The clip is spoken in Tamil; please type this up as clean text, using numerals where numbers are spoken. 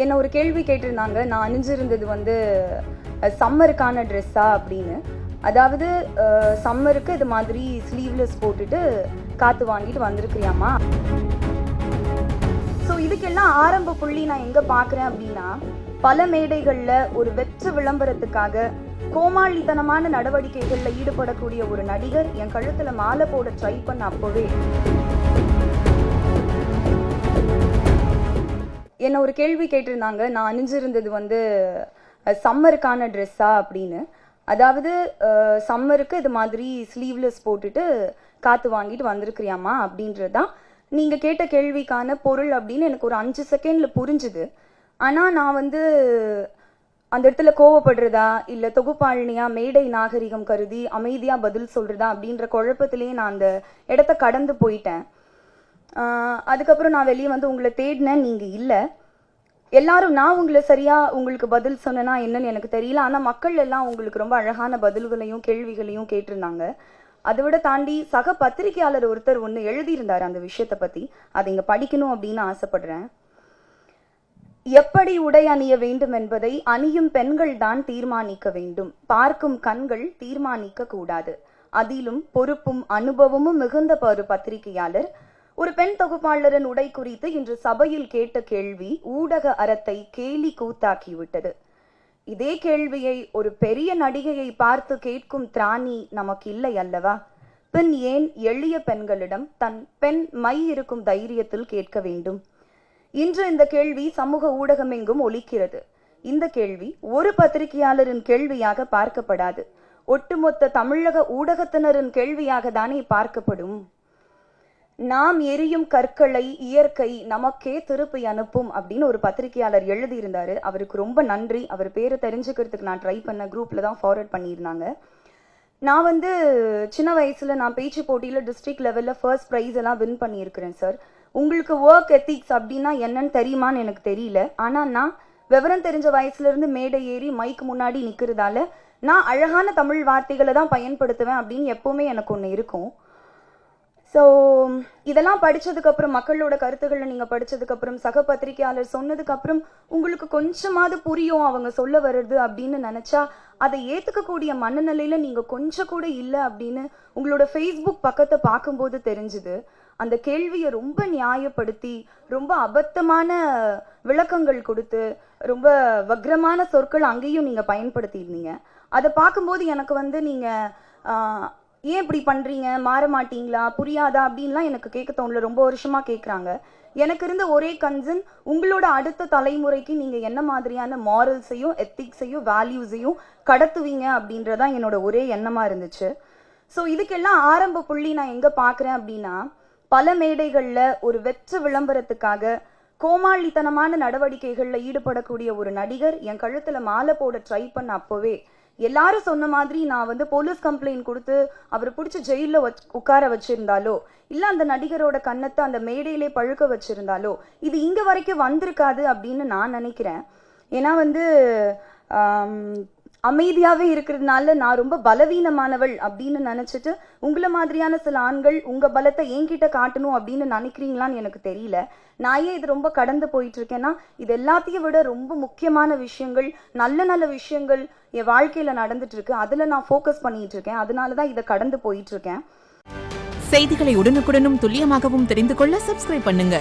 என்ன ஒரு கேள்வி கேட்டிருந்தாங்க. நான் அணிஞ்சிருந்தது வந்து சம்மருக்கான ட்ரெஸ்ஸா அப்படின்னு. அதாவது சம்மருக்கு இது மாதிரி ஸ்லீவ்லெஸ் போட்டுட்டு காற்று வாங்கிட்டு வந்திருக்கிறியாமா. ஸோ இதுக்கெல்லாம் ஆரம்ப புள்ளி நான் எங்கே பார்க்குறேன் அப்படின்னா, பல மேடைகளில் ஒரு வெற்று விளம்பரத்துக்காக கோமாளித்தனமான நடவடிக்கைகளில் ஈடுபடக்கூடிய ஒரு நடிகர் என் கழுத்தில் மாலை போட ட்ரை பண்ண அப்போவே என்ன ஒரு கேள்வி கேட்டிருந்தாங்க. நான் அணிஞ்சிருந்தது வந்து சம்மருக்கான ட்ரெஸ்ஸா அப்படின்னு. அதாவது சம்மருக்கு இது மாதிரி ஸ்லீவ்லெஸ் போட்டுட்டு காற்று வாங்கிட்டு வந்திருக்கிறியாமா அப்படின்றதான் நீங்கள் கேட்ட கேள்விக்கான பொருள் அப்படின்னு எனக்கு ஒரு 5 செகண்டில் புரிஞ்சுது. ஆனால் நான் வந்து அந்த இடத்துல கோவப்படுறதா இல்லை தொகுப்பாளினியா மேடை நாகரிகம் கருதி அமைதியாக பதில் சொல்கிறதா அப்படின்ற குழப்பத்திலேயே நான் அந்த இடத்த கடந்து போயிட்டேன். அதுக்கப்புறம் நான் வெளியே வந்து உங்களை தேடினேன், நீங்கள் இல்லை. எல்லாரும் நான் உங்களை சரியாக உங்களுக்கு பதில் சொன்னேன்னா என்னன்னு எனக்கு தெரியல. ஆனால் மக்கள் எல்லாம் உங்களுக்கு ரொம்ப அழகான பதில்களையும் கேள்விகளையும் கேட்டிருந்தாங்க. அதை விட தாண்டி சக பத்திரிகையாளர் ஒருத்தர் ஒன்று எழுதியிருந்தார் அந்த விஷயத்தை பற்றி. அதை இங்கே படிக்கணும் அப்படின்னு ஆசைப்படுறேன். எப்படி உடை அணிய வேண்டும் என்பதை அணியும் பெண்கள் தான் தீர்மானிக்க வேண்டும். பார்க்கும் கண்கள் தீர்மானிக்க கூடாது. அதிலும் பொறுப்பும் அனுபவமும் மிகுந்த ஒரு பத்திரிகையாளர் ஒரு பெண் தொகுப்பாளரின் உடை குறித்து இன்று சபையில் கேட்ட கேள்வி ஊடக அறத்தை கேலி கூத்தாக்கிவிட்டது. இதே கேள்வியை ஒரு பெரிய நடிகையை பார்த்து கேட்கும் திராணி நமக்கு இல்லை அல்லவா? பின் ஏன் எளிய பெண்களிடம் தன் பெண் மை இருக்கும் தைரியத்தில் கேட்க வேண்டும்? இன்று இந்த கேள்வி சமூக ஊடகம் எங்கும் ஒலிக்கிறது. இந்த கேள்வி ஒரு பத்திரிகையாளரின் கேள்வியாக பார்க்கப்படாது, ஒட்டுமொத்த தமிழக ஊடகத்தினரின் கேள்வியாக தானே பார்க்கப்படும். நாம் எரியும் கற்களை இயற்கை நமக்கே திருப்பி அனுப்பும் அப்படின்னு ஒரு பத்திரிகையாளர் எழுதியிருந்தாரு. அவருக்கு ரொம்ப நன்றி. அவர் பேரை தெரிஞ்சுக்கிறதுக்கு நான் ட்ரை பண்ண குரூப்ல தான் ஃபார்வர்ட் பண்ணியிருந்தாங்க. நான் வந்து சின்ன வயசுல நான் பேச்சு போட்டியில் டிஸ்ட்ரிக்ட் லெவலில் ஃபர்ஸ்ட் ப்ரைஸ் எல்லாம் வின் பண்ணியிருக்கிறேன் சார். உங்களுக்கு ஒர்க் எத்திக்ஸ் அப்படின்னா என்னன்னு தெரியுமான்னு எனக்கு தெரியல. ஆனால் நான் விவரம் தெரிஞ்ச வயசுல இருந்து மேடை ஏறி மைக்கு முன்னாடி நிற்கிறதால நான் அழகான தமிழ் வார்த்தைகளை தான் பயன்படுத்துவேன் அப்படின்னு எப்பவுமே எனக்கு ஒன்று இருக்கும். ஸோ இதெல்லாம் படித்ததுக்கப்புறம் மக்களோட கருத்துக்களை நீங்கள் படித்ததுக்கப்புறம் சக பத்திரிகையாளர் சொன்னதுக்கப்புறம் உங்களுக்கு கொஞ்சமாவது புரியும் அவங்க சொல்ல வர்றது அப்படின்னு நினச்சா அதை ஏற்றுக்கக்கூடிய மனநிலையில் நீங்கள் கொஞ்சம் கூட இல்லை அப்படின்னு உங்களோட ஃபேஸ்புக் பக்கத்தை பார்க்கும்போது தெரிஞ்சுது. அந்த கேள்வியை ரொம்ப நியாயப்படுத்தி ரொம்ப அபத்தமான விளக்கங்கள் கொடுத்து ரொம்ப வக்ரமான சொற்கள் அங்கேயும் நீங்கள் பயன்படுத்தியிருந்தீங்க. அதை பார்க்கும்போது எனக்கு வந்து நீங்கள் ஏன் இப்படி பண்ணுறீங்க, மாற மாட்டீங்களா, புரியாதா அப்படின்லாம் எனக்கு கேட்க தோணல. ரொம்ப வருஷமாக கேட்குறாங்க. எனக்கு இருந்த ஒரே கன்சர்ன் உங்களோட அடுத்த தலைமுறைக்கு நீங்கள் என்ன மாதிரியான மாரல்ஸையும் எத்திக்ஸையும் வேல்யூஸையும் கடத்துவீங்க அப்படின்றதான் என்னோட ஒரே எண்ணமாக இருந்துச்சு. ஸோ இதுக்கெல்லாம் ஆரம்ப புள்ளி நான் எங்கே பார்க்குறேன் அப்படின்னா, பல மேடைகளில் ஒரு வெற்று விளம்பரத்துக்காக கோமாளித்தனமான நடவடிக்கைகளில் ஈடுபடக்கூடிய ஒரு நடிகர் என் கழுத்தில் மாலை போட ட்ரை பண்ண அப்போவே எல்லாரும் சொன்ன மாதிரி நான் வந்து போலீஸ் கம்ப்ளைண்ட் கொடுத்து அவரை பிடிச்சி ஜெயிலில் உட்கார வச்சிருந்தாலோ இல்லை அந்த நடிகரோட கன்னத்தை அந்த மேடையிலே பழுக்க வச்சிருந்தாலோ இது இங்கே வரைக்கும் வந்திருக்காது அப்படின்னு நான் நினைக்கிறேன். ஏன்னா வந்து அமைதியாகவே இருக்கிறதுனால நான் ரொம்ப பலவீனமானவள் அப்படின்னு நினச்சிட்டு உங்களை மாதிரியான சில ஆண்கள் உங்கள் பலத்தை என்கிட்ட காட்டணும் அப்படின்னு நினைக்கிறீங்களான்னு எனக்கு தெரியல. நான் ஏன் இது ரொம்ப கடந்து போயிட்டு இருக்கேன்னா, இது எல்லாத்தையும் விட ரொம்ப முக்கியமான விஷயங்கள், நல்ல நல்ல விஷயங்கள் என் வாழ்க்கையில் நடந்துட்டு இருக்கு. அதில் நான் ஃபோக்கஸ் பண்ணிட்டு இருக்கேன். அதனால தான் இதை கடந்து போயிட்டு இருக்கேன். செய்திகளை உடனுக்குடனும் துல்லியமாகவும் தெரிந்து கொள்ள சப்ஸ்கிரைப் பண்ணுங்க.